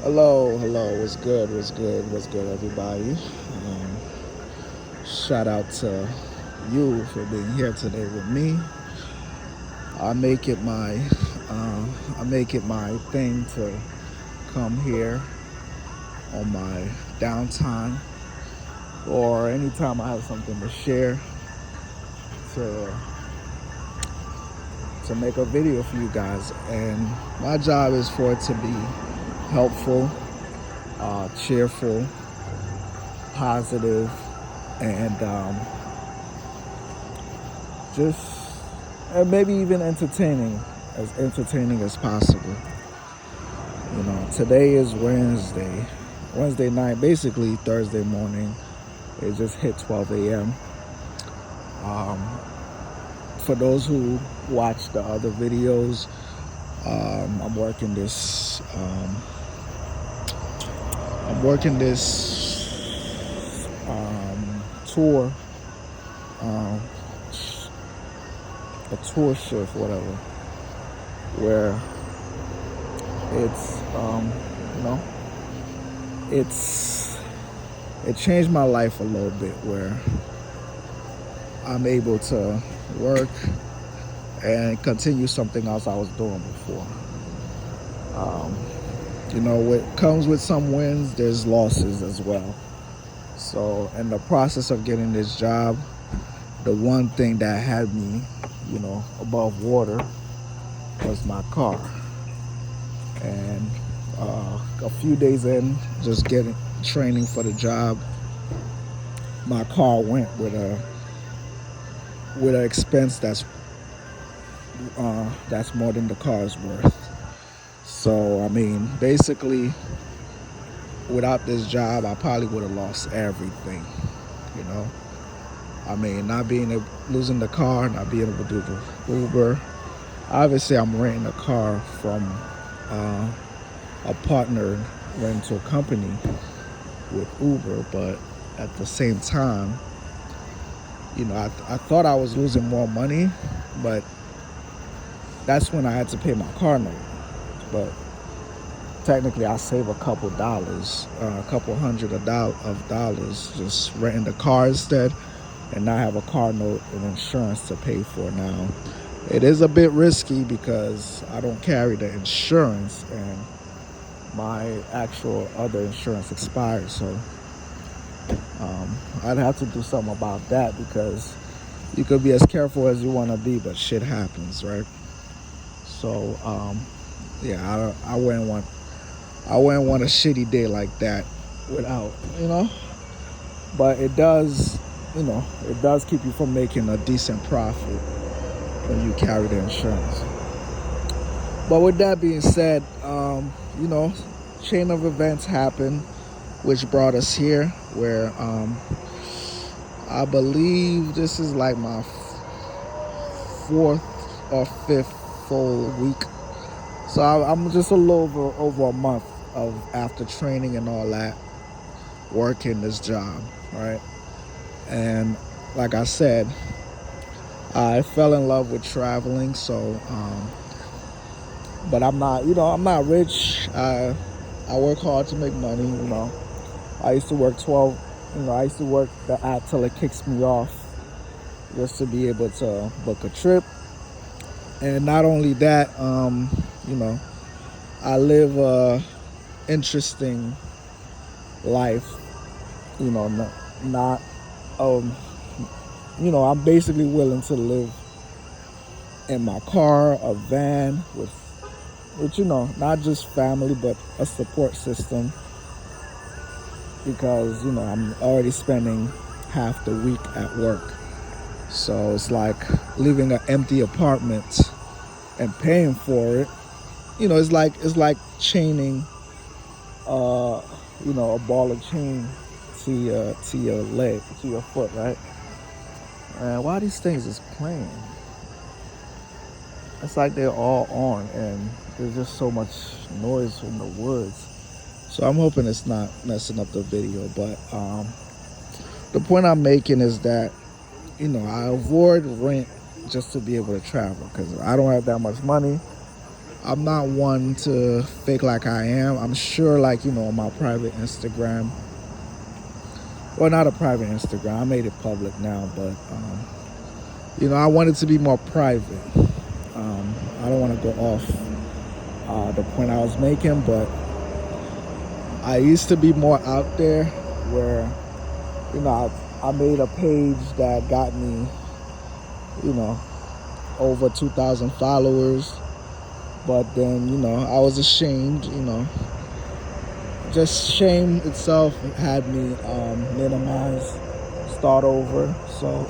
Hello, what's good, everybody? Shout out to you for being here today with me. I make it my, I make it my thing to come here on my downtime or anytime I have something to share to make a video for you guys. And my job is for it to be helpful, cheerful, positive, and just and maybe even entertaining as possible. Today is Wednesday night, basically Thursday morning. It just hit 12 a.m. For those who watch the other videos, I'm working this. Tour, a tour shift, whatever, where it's it changed my life a little bit, where I'm able to work and continue something else I was doing before. What comes with some wins, there's losses as well. So in the process of getting this job, the one thing that had me, above water was my car. And a few days in, just getting training for the job, my car went with an expense that's more than the car's worth. So basically, without this job, I probably would have lost everything. Losing the car, not being able to do the Uber. Obviously, I'm renting a car from a partner rental company with Uber, but at the same time, I thought I was losing more money, but that's when I had to pay my car note. But technically, I save a couple dollars, a couple hundred of dollars, just renting the car instead, and not have a car note and insurance to pay for. Now, it is a bit risky because I don't carry the insurance, and my actual other insurance expired. So I'd have to do something about that, because you could be as careful as you want to be, but shit happens, right? So I wouldn't want a shitty day like that without, but it does keep you from making a decent profit when you carry the insurance. But with that being said, chain of events happened, which brought us here, where I believe this is like my fourth or fifth full week. So I'm just a little over a month of after training and all that, working this job, right? And like I said, I fell in love with traveling. So, but I'm not rich. I work hard to make money. I used to work the app till it kicks me off, just to be able to book a trip. And not only that, I live a interesting life. I'm basically willing to live in my car, a van with not just family, but a support system, because I'm already spending half the week at work. So it's like leaving an empty apartment and paying for it. It's like chaining a ball of chain to your leg, to your foot, right? And why these things is playing? It's like they're all on, and there's just so much noise from the woods. So I'm hoping it's not messing up the video. But the point I'm making is that I avoid rent just to be able to travel, because I don't have that much money. I'm not one to fake like I am. I'm sure, like, on my private Instagram, well, not a private Instagram, I made it public now, but I want it to be more private. I don't want to go off the point I was making, but I used to be more out there where, I made a page that got me, over 2,000 followers. But then, I was ashamed, just shame itself had me minimize, start over. So,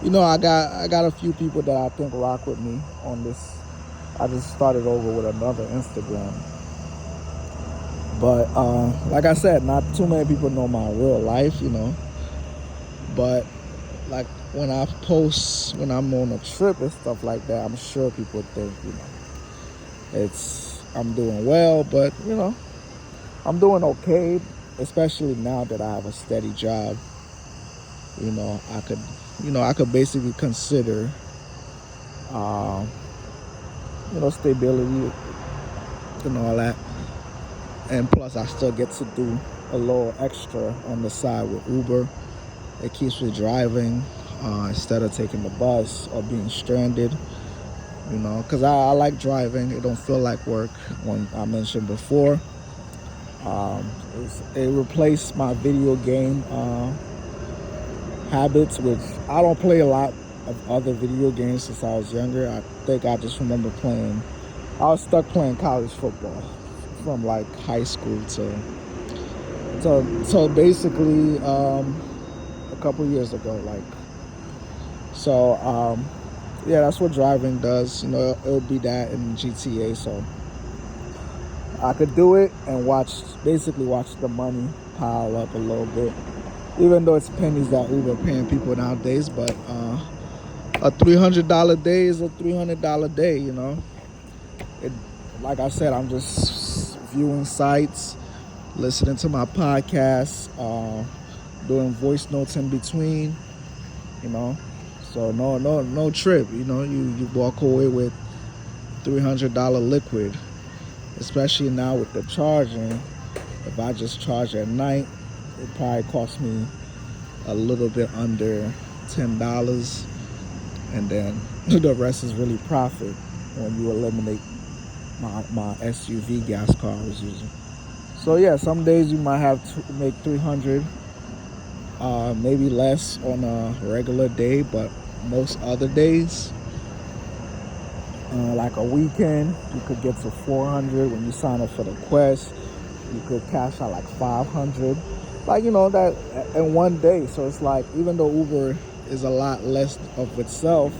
I got a few people that I think rock with me on this. I just started over with another Instagram. But like I said, not too many people know my real life, But like when I post, when I'm on a trip and stuff like that, I'm sure people think, I'm doing well, but I'm doing okay, especially now that I have a steady job. I could basically consider, stability and all that. And plus, I still get to do a little extra on the side with Uber. It keeps me driving instead of taking the bus or being stranded. Because I like driving. It don't feel like work. When I mentioned before, it replaced my video game habits, which I don't play a lot of other video games since I was younger. I think I just remember playing. I was stuck playing college football from like high school to basically a couple years ago, yeah, that's what driving does. It'll be that in GTA, so I could do it and basically watch the money pile up a little bit, even though it's pennies that Uber paying people nowadays. But a $300 day is a $300 day. Like I said, I'm just viewing sites, listening to my podcasts, doing voice notes in between, So no trip, you walk away with $300 liquid, especially now with the charging. If I just charge at night, it probably costs me a little bit under $10, and then the rest is really profit when you eliminate my SUV gas car I was using. So yeah, some days you might have to make 300, maybe less on a regular day, but most other days, like a weekend, you could get to 400 when you sign up for the Quest. You could cash out like 500, that in one day. So it's like, even though Uber is a lot less of itself,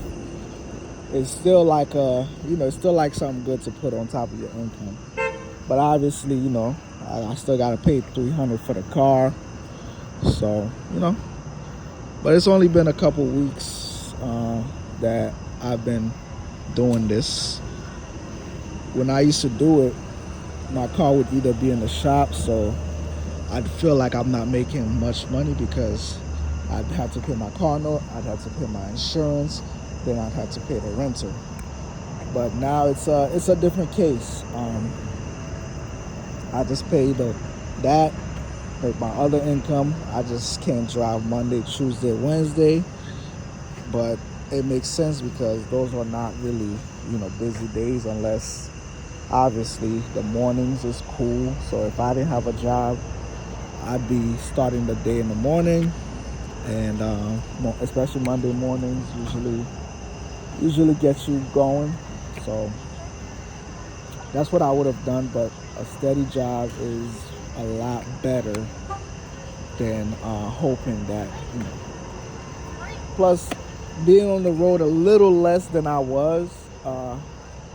it's still like it's still like something good to put on top of your income. But obviously, I still got to pay $300 for the car. So, but it's only been a couple weeks that I've been doing this. When I used to do it, my car would either be in the shop, so I'd feel like I'm not making much money because I'd have to pay my car note, I'd have to pay my insurance, then I'd have to pay the rental. But now it's a different case. I just pay that, like my other income. I just can't drive Monday, Tuesday, Wednesday. But it makes sense because those are not really, busy days, unless obviously the mornings is cool. So if I didn't have a job, I'd be starting the day in the morning, and especially Monday mornings usually gets you going. So that's what I would have done. But a steady job is a lot better than hoping that, Plus, being on the road a little less than I was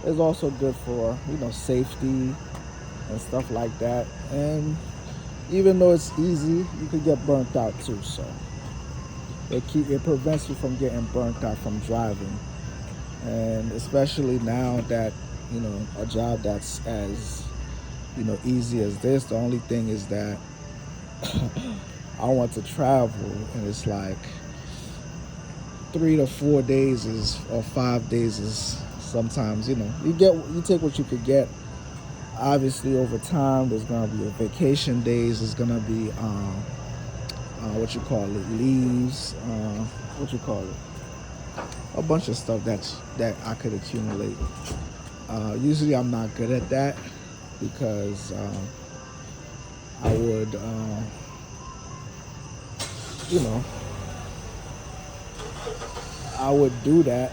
is also good for, safety and stuff like that. And even though it's easy, you could get burnt out too. So it prevents you from getting burnt out from driving. And especially now that, a job that's as, easy as this, the only thing is that I want to travel, and it's like 3 to 4 days or 5 days is sometimes, you take what you could get. Obviously, over time, there's gonna be vacation days. There's gonna be what you call it, leaves. What you call it, a bunch of stuff that I could accumulate. Usually, I'm not good at that because I would, I would do that.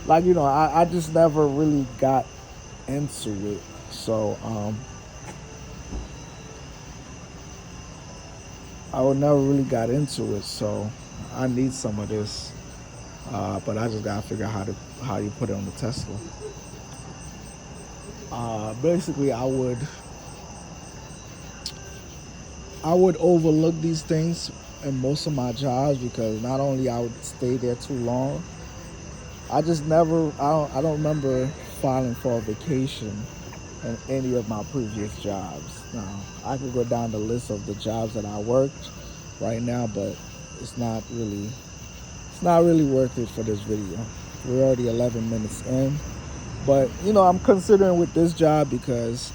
Like, I just never really got into it. So I would never really got into it. So I need some of this. But I just gotta figure out how you put it on the Tesla. Basically, I would overlook these things in most of my jobs because not only I would stay there too long, I don't remember filing for a vacation in any of my previous jobs. Now, I could go down the list of the jobs that I worked right now, but it's not really worth it for this video. We're already 11 minutes in. But, I'm considering with this job because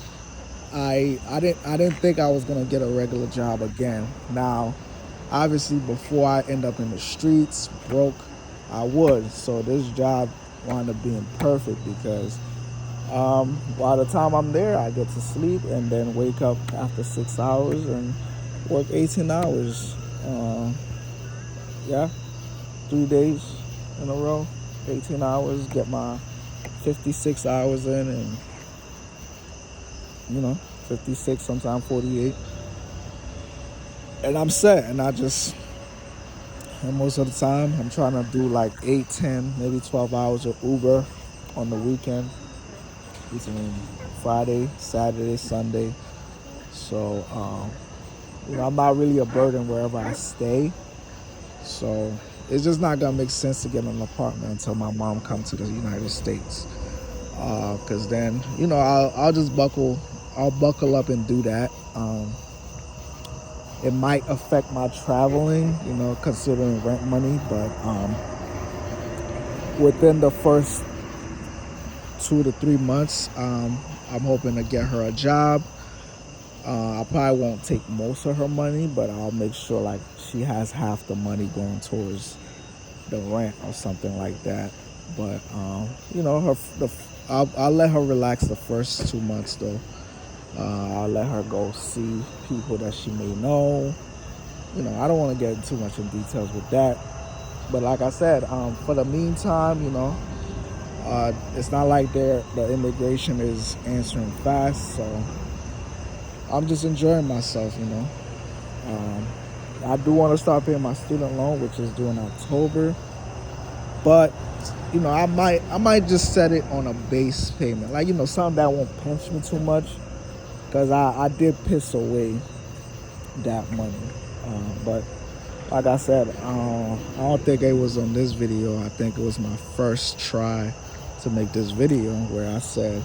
I didn't think I was gonna get a regular job again. Now, obviously, before I end up in the streets broke, I would. So this job wound up being perfect because by the time I'm there, I get to sleep and then wake up after 6 hours and work 18 hours. 3 days in a row, 18 hours, get my 56 hours in, and 56, sometimes 48, and I'm set. And most of the time I'm trying to do like 8, 10, maybe 12 hours of Uber on the weekend between Friday, Saturday, Sunday. So I'm not really a burden wherever I stay. So it's just not gonna make sense to get an apartment until my mom comes to the United States. Cause then, I'll buckle up and do that. It might affect my traveling, considering rent money, but within the first 2 to 3 months, I'm hoping to get her a job. I probably won't take most of her money, but I'll make sure like she has half the money going towards the rent or something like that. But I'll let her relax the first 2 months though. I'll let her go see people that she may know. I don't want to get too much in details with that. But like I said, for the meantime, it's not like the immigration is answering fast, so I'm just enjoying myself, I do want to start paying my student loan, which is due in October. But, I might just set it on a base payment. Like, something that won't pinch me too much. Because I did piss away that money. But, like I said, I don't think it was on this video. I think it was my first try to make this video where I said,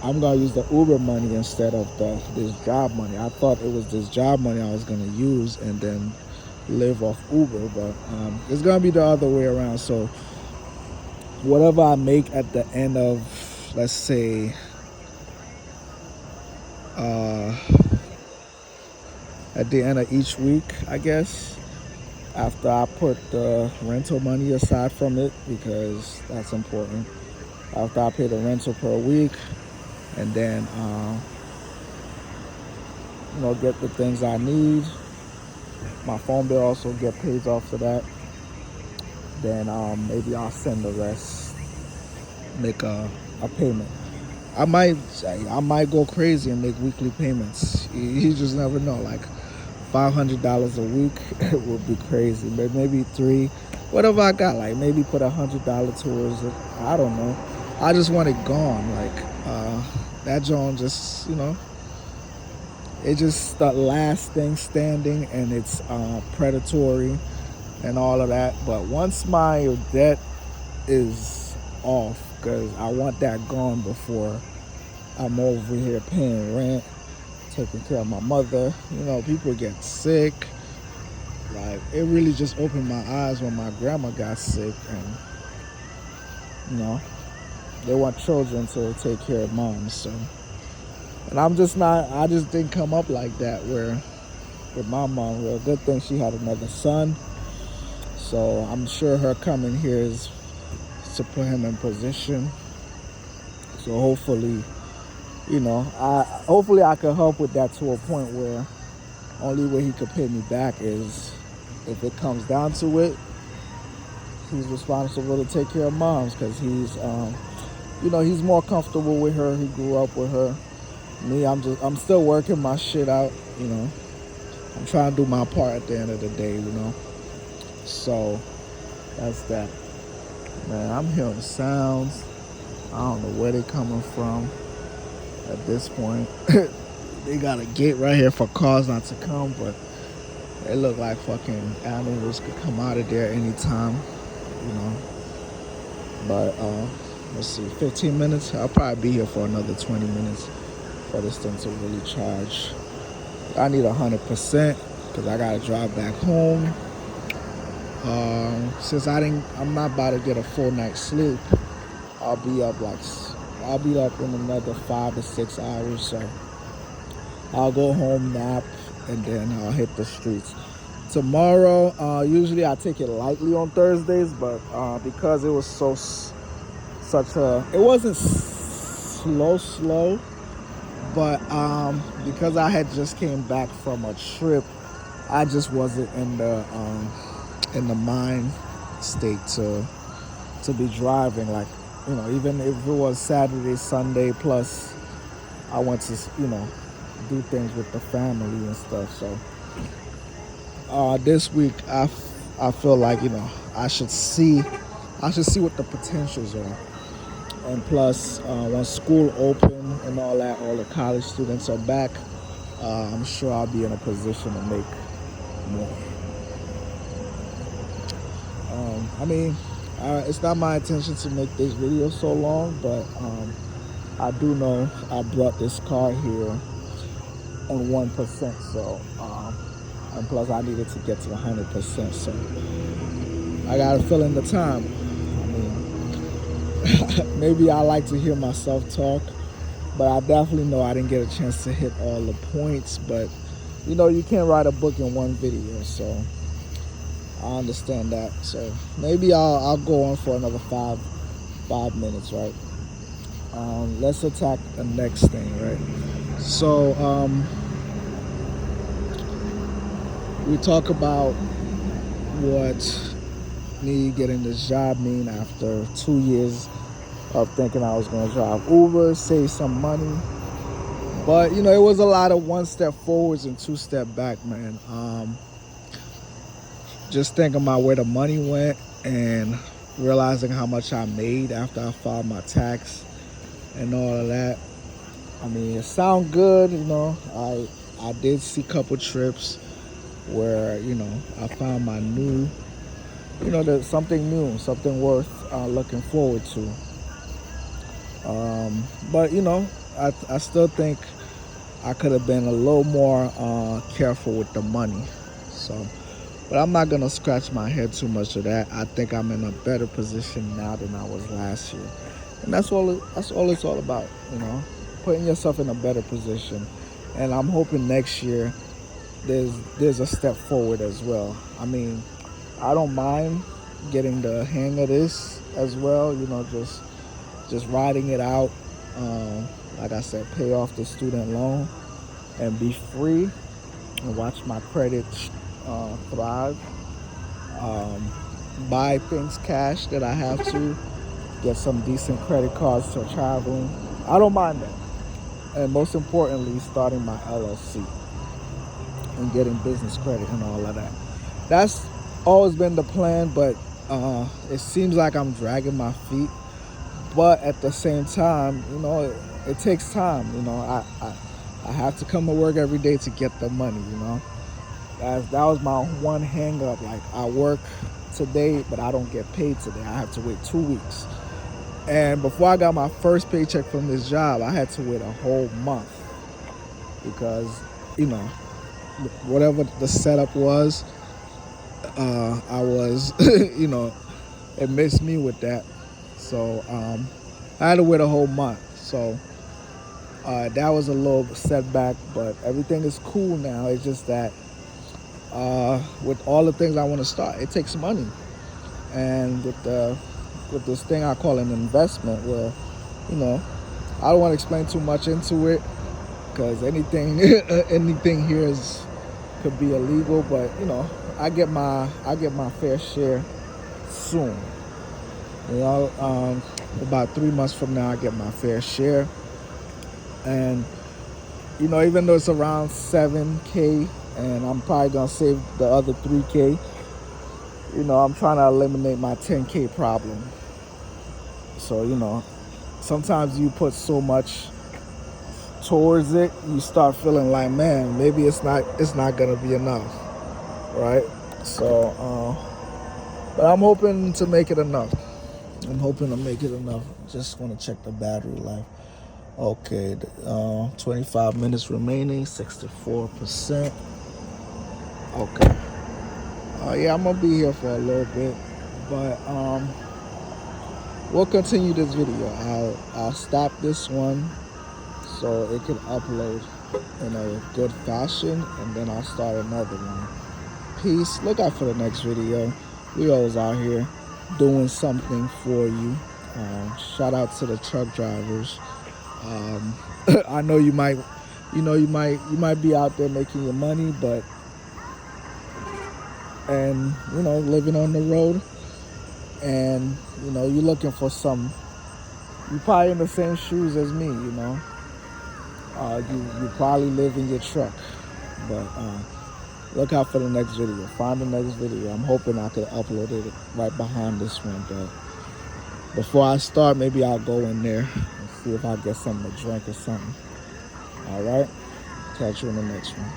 I'm going to use the Uber money instead of this job money. I thought it was this job money I was going to use and then live off Uber, but it's going to be the other way around. So whatever I make at the end of, let's say, at the end of each week, I guess, after I put the rental money aside from it, because that's important. After I pay the rental per week, and then get the things I need, my phone bill also get paid off for that, then maybe I'll send the rest, make a payment. I might go crazy and make weekly payments. You just never know. Like $500 a week, it would be crazy. But maybe 3, whatever I got. Like maybe put $100 towards it. I don't know. I just want it gone. Like that joint just, it's just the last thing standing, and it's predatory and all of that. But once my debt is off, because I want that gone before I'm over here paying rent, taking care of my mother. People get sick. Like, it really just opened my eyes when my grandma got sick, and You know, they want children to take care of moms. So, and I'm just not. I just didn't come up like that. Where with my mom, well, good thing she had another son. So I'm sure her coming here is to put him in position. So hopefully, hopefully I could help with that to a point where only way he could pay me back is if it comes down to it, he's responsible to take care of moms because he's more comfortable with her. He grew up with her. Me, I'm still working my shit out. I'm trying to do my part at the end of the day. So that's that. Man, I'm hearing sounds. I don't know where they're coming from at this point. They got a gate right here for cars not to come, but they look like fucking animals could come out of there anytime, But let's see, 15 minutes. I'll probably be here for another 20 minutes for this thing to really charge. I need 100% because I gotta drive back home. Since I'm not about to get a full night's sleep. I'll be up in another 5 to 6 hours. So I'll go home, nap, and then I'll hit the streets. Tomorrow, usually I take it lightly on Thursdays, but because it was it wasn't slow, but because I had just came back from a trip, I just wasn't in the mind state to be driving. Like, even if it was Saturday, Sunday, plus I went to do things with the family and stuff. So this week I feel like I should see what the potentials are. And plus, once school open and all that, all the college students are back, I'm sure I'll be in a position to make more. It's not my intention to make this video so long, but I do know I brought this car here on 1%, so and plus I needed to get to 100%, so I gotta fill in the time. Maybe I like to hear myself talk, but I definitely know I didn't get a chance to hit all the points. But you can't write a book in one video, so I understand that. So maybe I'll go on for another five minutes, right? Let's attack the next thing, right? So we talk about what me getting this job mean after 2 years of thinking I was going to drive Uber, save some money. But it was a lot of 1 step forwards and 2 step back, man. Just thinking about where the money went and realizing how much I made after I filed my tax and all of that. It sounds good, I did see a couple trips where I found my new, there's something new, something worth looking forward to. But I still think I could have been a little more careful with the money. So, but I'm not gonna scratch my head too much of that. I think I'm in a better position now than I was last year, and that's all it's all about. Putting yourself in a better position. And I'm hoping next year there's a step forward as well. I don't mind getting the hang of this as well. Just riding it out. Like I said, pay off the student loan and be free and watch my credit thrive. Buy things cash that I have to. Get some decent credit cards for traveling. I don't mind that. And most importantly, starting my LLC and getting business credit and all of that. That's always been the plan, but it seems like I'm dragging my feet. But at the same time, it takes time. I have to come to work every day to get the money. That was my one hang up. Like, I work today, but I don't get paid today. I have to wait 2 weeks. And before I got my first paycheck from this job, I had to wait a whole month because, whatever the setup was, I was, it missed me with that. So I had to wait a whole month. So that was a little setback, but everything is cool now. It's just that with all the things I want to start, it takes money. And with this thing I call an investment, where you know I don't want to explain too much into it because anything anything here could be illegal. But I get my fair share soon. About 3 months from now, I get my fair share. And even though it's around 7K, and I'm probably gonna save the other 3K, I'm trying to eliminate my 10K problem. So sometimes you put so much towards it, you start feeling like, man, maybe it's not gonna be enough, right? So but I'm hoping to make it enough. Just want to check the battery life. Okay, 25 minutes remaining, 64%. Okay. Yeah, I'm gonna be here for a little bit, but we'll continue this video. I'll stop this one so it can upload in a good fashion, and then I'll start another one. Peace. Look out for the next video. We always out here doing something for you. Shout out to the truck drivers. I know you might be out there making your money, and living on the road, and you're looking for some. You're probably in the same shoes as me. You probably live in your truck, but look out for the next video. Find the next video. I'm hoping I could upload it right behind this one, but before I start, maybe I'll go in there and see if I get something to drink or something. All right, catch you in the next one.